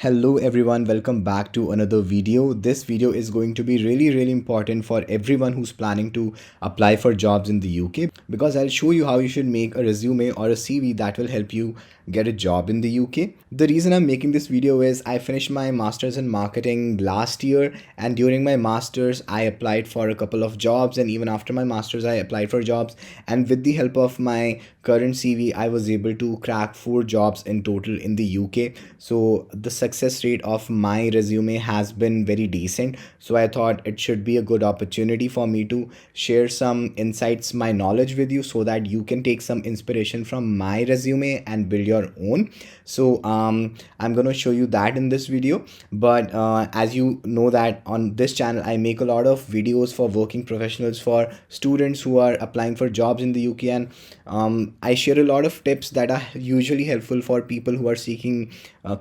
Hello everyone, welcome back to another video. This video is going to be really important for everyone who's planning to apply for jobs in the UK, because I'll show you how you should make a resume or a CV that will help you get a job in the UK. The reason I'm making this video is I finished my masters in marketing last year, and during my masters I applied for a couple of jobs, and even after my masters I applied for jobs, and with the help of my current CV I was able to crack 4 jobs in total in the UK. So the success rate of my resume has been very decent, so I thought it should be a good opportunity for me to share some insights, my knowledge with you, so that you can take some inspiration from my resume and build your own. So I'm gonna show you that in this video. But as you know that on this channel I make a lot of videos for working professionals, for students who are applying for jobs in the UK, and I share a lot of tips that are usually helpful for people who are seeking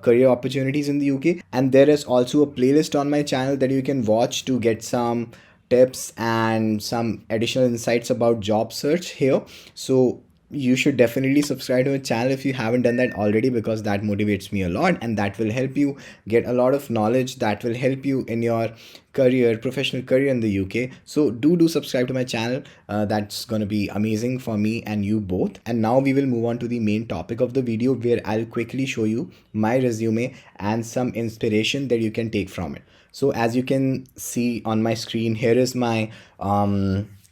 career opportunities in the UK. And there is also a playlist on my channel that you can watch to get some tips and some additional insights about job search here. So you should definitely subscribe to my channel if you haven't done that already, because that motivates me a lot and that will help you get a lot of knowledge that will help you in your career, professional career in the UK. So do subscribe to my channel. That's going to be amazing for me and you both. And now we will move on to the main topic of the video, where I'll quickly show you my resume and some inspiration that you can take from it. So as you can see on my screen, here is my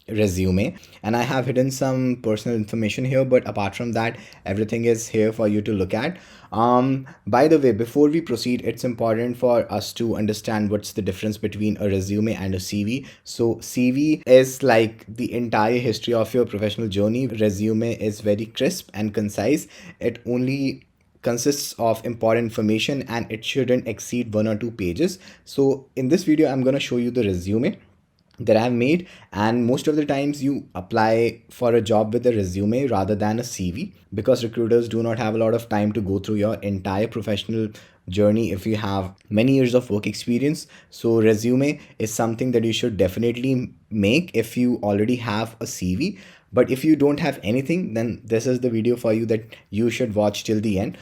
resume, and I have hidden some personal information here, but apart from that everything is here for you to look at. By the way, before we proceed, it's important for us to understand what's the difference between a resume and a CV. So CV is like the entire history of your professional journey. Resume is very crisp and concise. It only consists of important information and it shouldn't exceed 1 or 2 pages. So in this video I'm going to show you the resume that I have made, and most of the times you apply for a job with a resume rather than a CV, because recruiters do not have a lot of time to go through your entire professional journey if you have many years of work experience. So resume is something that you should definitely make if you already have a CV. But if you don't have anything, then this is the video for you that you should watch till the end.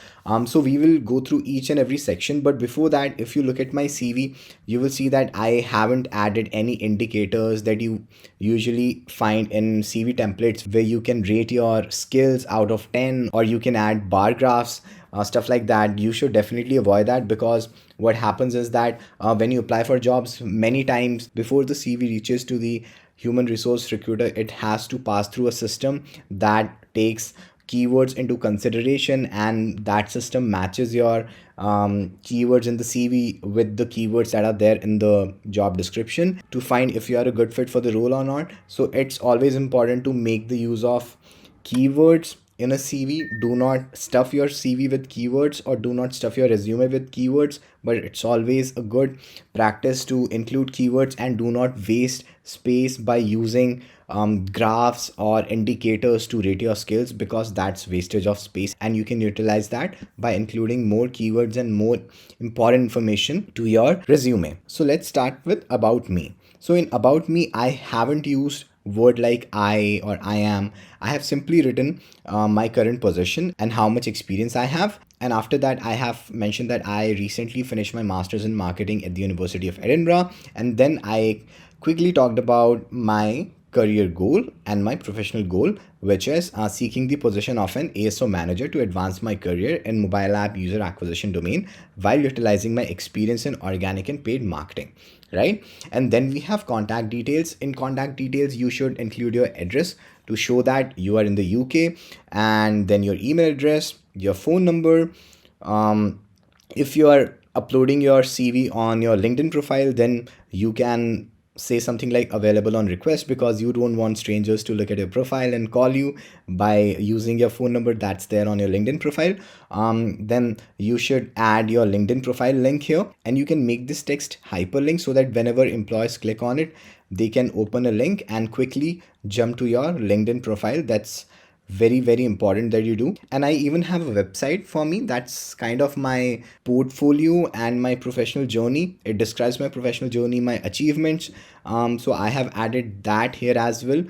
So we will go through each and every section, but before that, if you look at my CV, you will see that I haven't added any indicators that you usually find in CV templates, where you can rate your skills out of 10, or you can add bar graphs, stuff like that. You should definitely avoid that, because what happens is that when you apply for jobs, many times before the CV reaches to the human resource recruiter, it has to pass through a system that takes keywords into consideration, and that system matches your keywords in the CV with the keywords that are there in the job description to find if you are a good fit for the role or not. So it's always important to make the use of keywords in a CV. Do not stuff your CV with keywords, or do not stuff your resume with keywords, but it's always a good practice to include keywords, and do not waste space by using graphs or indicators to rate your skills, because that's wastage of space, and you can utilize that by including more keywords and more important information to your resume. So let's start with about me. So in about me, I haven't used word like I or I am. I have simply written my current position and how much experience I have. And after that, I have mentioned that I recently finished my master's in marketing at the University of Edinburgh. And then I quickly talked about my career goal and my professional goal, which is seeking the position of an ASO manager to advance my career in mobile app user acquisition domain while utilizing my experience in organic and paid marketing, right? And then we have contact details. In contact details, you should include your address to show that you are in the UK, and then your email address, your phone number. If you are uploading your CV on your LinkedIn profile, then you can say something like available on request, because you don't want strangers to look at your profile and call you by using your phone number that's there on your LinkedIn profile. Then you should add your LinkedIn profile link here, and you can make this text hyperlink so that whenever employees click on it, they can open a link and quickly jump to your LinkedIn profile. That's very important that you do. And I even have a website for me that's kind of my portfolio and my professional journey. It describes my professional journey, my achievements. So I have added that here as well.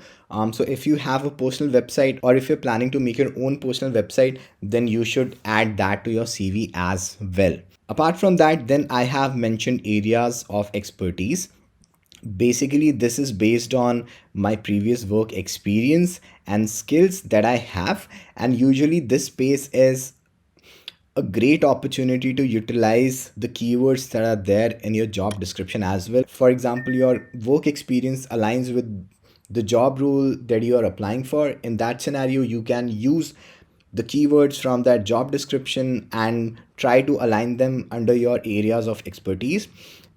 So if you have a personal website, or if you're planning to make your own personal website, then you should add that to your CV as well. Apart from that, then I have mentioned areas of expertise. Basically, this is based on my previous work experience and skills that I have, and usually this space is a great opportunity to utilize the keywords that are there in your job description as well. For example, your work experience aligns with the job role that you are applying for. In that scenario, you can use the keywords from that job description and try to align them under your areas of expertise.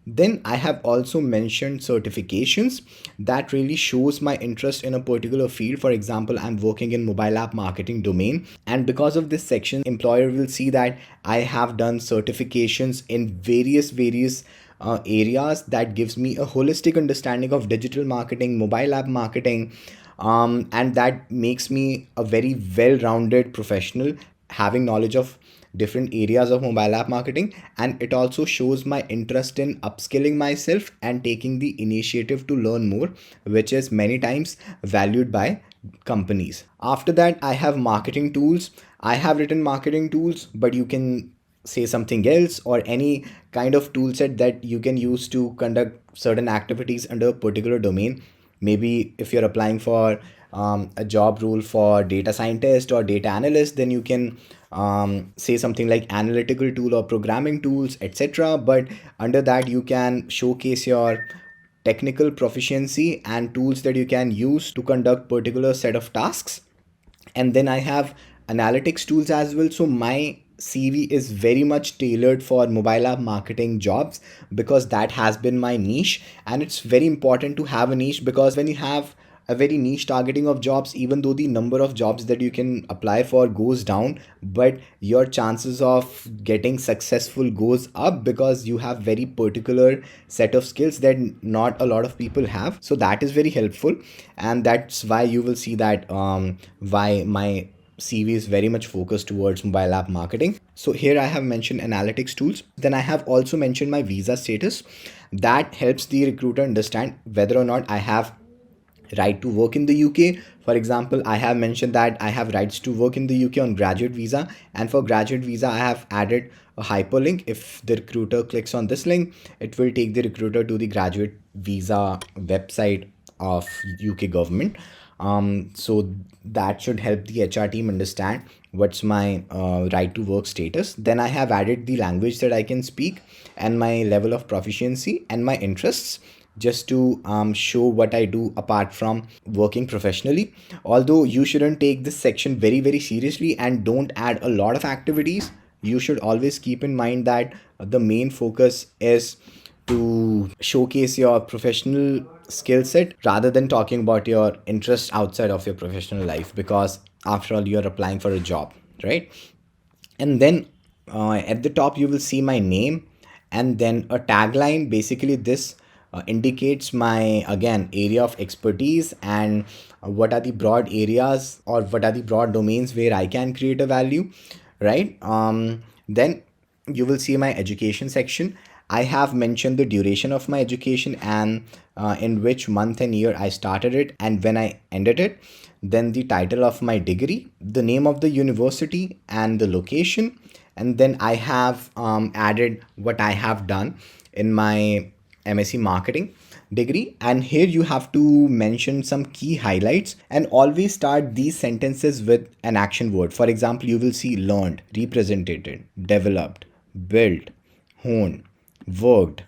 Then I have also mentioned certifications that really shows my interest in a particular field. For example, I'm working in mobile app marketing domain, and because of this section, employer will see that I have done certifications in various areas that gives me a holistic understanding of digital marketing, mobile app marketing, and that makes me a very well-rounded professional having knowledge of different areas of mobile app marketing. And it also shows my interest in upskilling myself and taking the initiative to learn more, which is many times valued by companies. After that, I have marketing tools. I have written marketing tools, but you can say something else, or any kind of tool set that you can use to conduct certain activities under a particular domain. Maybe if you're applying for a job role for data scientist or data analyst, then you can say something like analytical tool or programming tools, etc. But under that, you can showcase your technical proficiency and tools that you can use to conduct particular set of tasks. And then I have analytics tools as well. So my CV is very much tailored for mobile app marketing jobs, because that has been my niche. And it's very important to have a niche, because when you have a very niche targeting of jobs, even though the number of jobs that you can apply for goes down, but your chances of getting successful goes up, because you have very particular set of skills that not a lot of people have. So that is very helpful, and that's why you will see that why my CV is very much focused towards mobile app marketing. So here I have mentioned analytics tools. Then I have also mentioned my visa status. That helps the recruiter understand whether or not I have right to work in the UK. For example, I have mentioned that I have rights to work in the UK on graduate visa, and for graduate visa, I have added a hyperlink. If the recruiter clicks on this link, it will take the recruiter to the graduate visa website of UK government. So that should help the HR team understand what's my right to work status. Then I have added the language that I can speak, and my level of proficiency, and my interests, just to show what I do apart from working professionally. Although you shouldn't take this section very seriously and don't add a lot of activities, you should always keep in mind that the main focus is to showcase your professional skill set rather than talking about your interests outside of your professional life, because after all, you're applying for a job, right? And then at the top you will see my name, and then a tagline. Basically this indicates my, again, area of expertise, and what are the broad areas, or what are the broad domains where I can create a value, right? Then you will see my education section. I have mentioned the duration of my education, and in which month and year I started it and when I ended it. Then the title of my degree, the name of the university, and the location. And then I have added what I have done in my MSc marketing degree. And here you have to mention some key highlights, and always start these sentences with an action word. For example, you will see learned, represented, developed, built, honed, worked,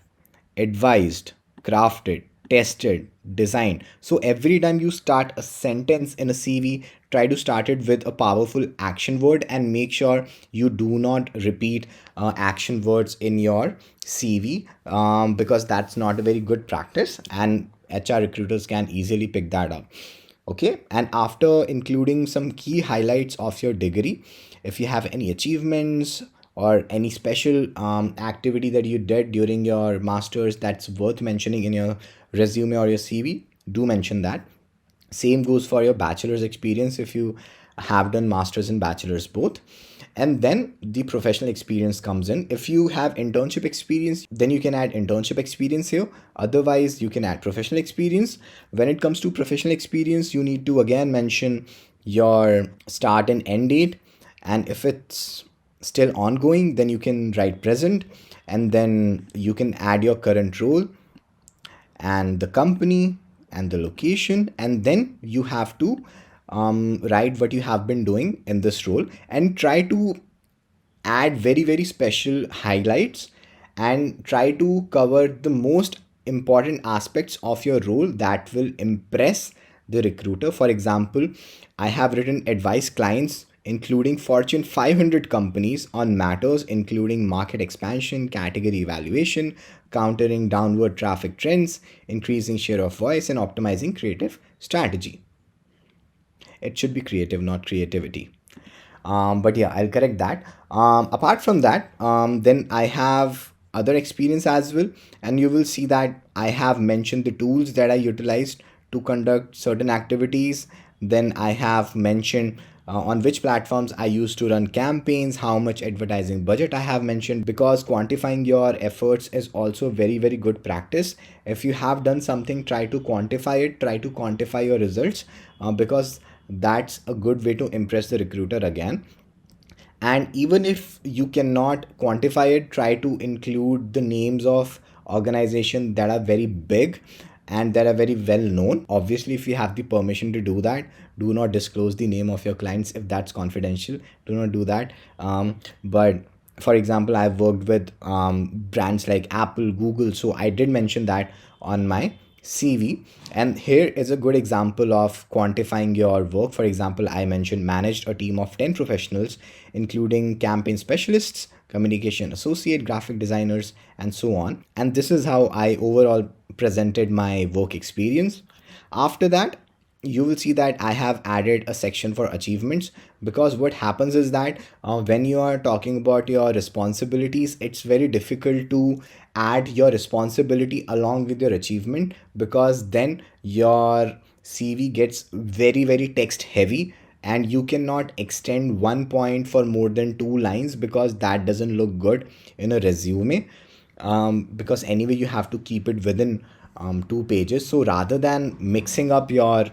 advised, crafted, tested, designed. So every time you start a sentence in a CV, try to start it with a powerful action word, and make sure you do not repeat action words in your CV, because that's not a very good practice, and HR recruiters can easily pick that up. Okay, and after including some key highlights of your degree, if you have any achievements or any special activity that you did during your masters that's worth mentioning in your resume or your CV, do mention that. Same goes for your bachelor's experience if you have done masters and bachelor's both. And then the professional experience comes in. If you have internship experience, then you can add internship experience here. Otherwise, you can add professional experience. When it comes to professional experience, you need to again mention your start and end date. And if it's still ongoing, then you can write present, and then you can add your current role and the company and the location, and then you have to write what you have been doing in this role, and try to add very special highlights and try to cover the most important aspects of your role that will impress the recruiter. For example, I have written advice clients including Fortune 500 companies on matters including market expansion, category evaluation, countering downward traffic trends, increasing share of voice, and optimizing creative strategy. It should be creative, not creativity. But yeah, I'll correct that. Apart from that, then I have other experience as well, and you will see that I have mentioned the tools that I utilized to conduct certain activities. Then I have mentioned on which platforms I used to run campaigns, how much advertising budget I have mentioned, because quantifying your efforts is also very good practice. If you have done something, try to quantify it, try to quantify your results, because that's a good way to impress the recruiter again. And even if you cannot quantify it, try to include the names of organizations that are very big and that are very well known. Obviously, if you have the permission to do that, do not disclose the name of your clients if that's confidential. Do not do that. But for example, I've worked with brands like Apple, Google, so I did mention that on my CV. And here is a good example of quantifying your work. For example, I mentioned managed a team of 10 professionals, including campaign specialists, communication associate, graphic designers, and so on. And this is how I overall presented my work experience. After that, you will see that I have added a section for achievements, because what happens is that when you are talking about your responsibilities, it's very difficult to add your responsibility along with your achievement, because then your CV gets very text heavy, and you cannot extend one point for more than two lines, because that doesn't look good in a resume. Because anyway you have to keep it within 2 pages. So rather than mixing up your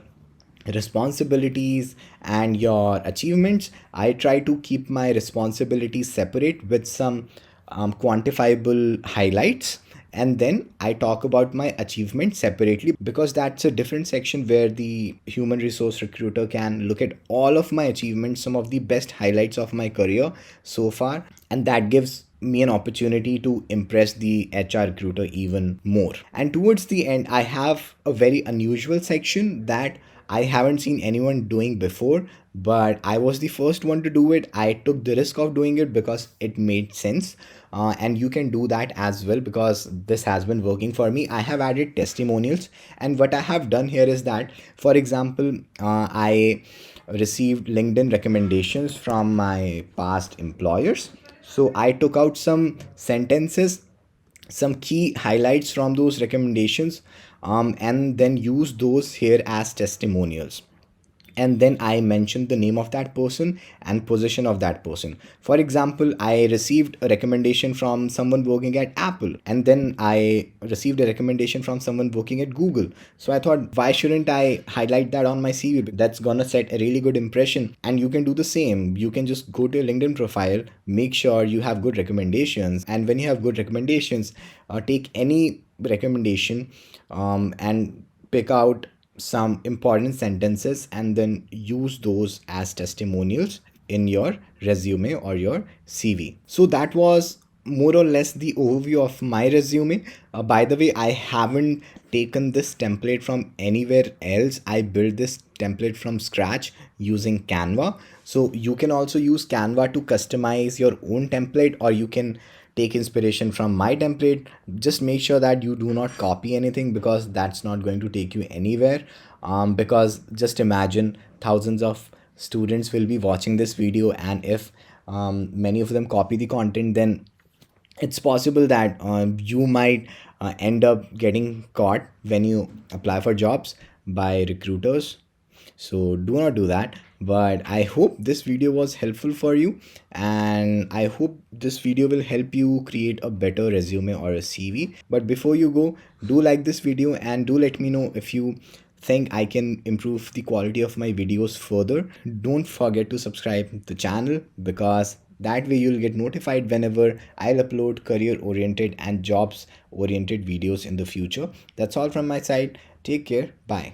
responsibilities and your achievements, I try to keep my responsibilities separate with some quantifiable highlights, and then I talk about my achievements separately, because that's a different section where the human resource recruiter can look at all of my achievements, some of the best highlights of my career so far, and that gives me an opportunity to impress the HR recruiter even more. And towards the end, I have a very unusual section that I haven't seen anyone doing before, but I was the first one to do it. I took the risk of doing it because it made sense. And you can do that as well, because this has been working for me. I have added testimonials, and what I have done here is that, for example, I received LinkedIn recommendations from my past employers. So I took out some sentences, some key highlights from those recommendations, and then use those here as testimonials. And then I mentioned the name of that person and position of that person. For example, I received a recommendation from someone working at Apple, and then I received a recommendation from someone working at Google. So I thought, why shouldn't I highlight that on my CV? That's gonna set a really good impression. And you can do the same. You can just go to your LinkedIn profile, make sure you have good recommendations, and when you have good recommendations, take any recommendation, and pick out some important sentences and then use those as testimonials in your resume or your CV. So that was more or less the overview of my resume. By the way, I haven't taken this template from anywhere else. I built this template from scratch using Canva. So you can also use Canva to customize your own template, or you can take inspiration from my template. Just make sure that you do not copy anything, because that's not going to take you anywhere. Because just imagine thousands of students will be watching this video, and if many of them copy the content, then it's possible that you might end up getting caught when you apply for jobs by recruiters. So do not do that. But I hope this video was helpful for you, and I hope this video will help you create a better resume or a CV. But before you go, do like this video and do let me know if you think I can improve the quality of my videos further. Don't forget to subscribe the channel, because That way you'll get notified whenever I'll upload career oriented and jobs oriented videos in the future. That's all from my side. Take care. Bye.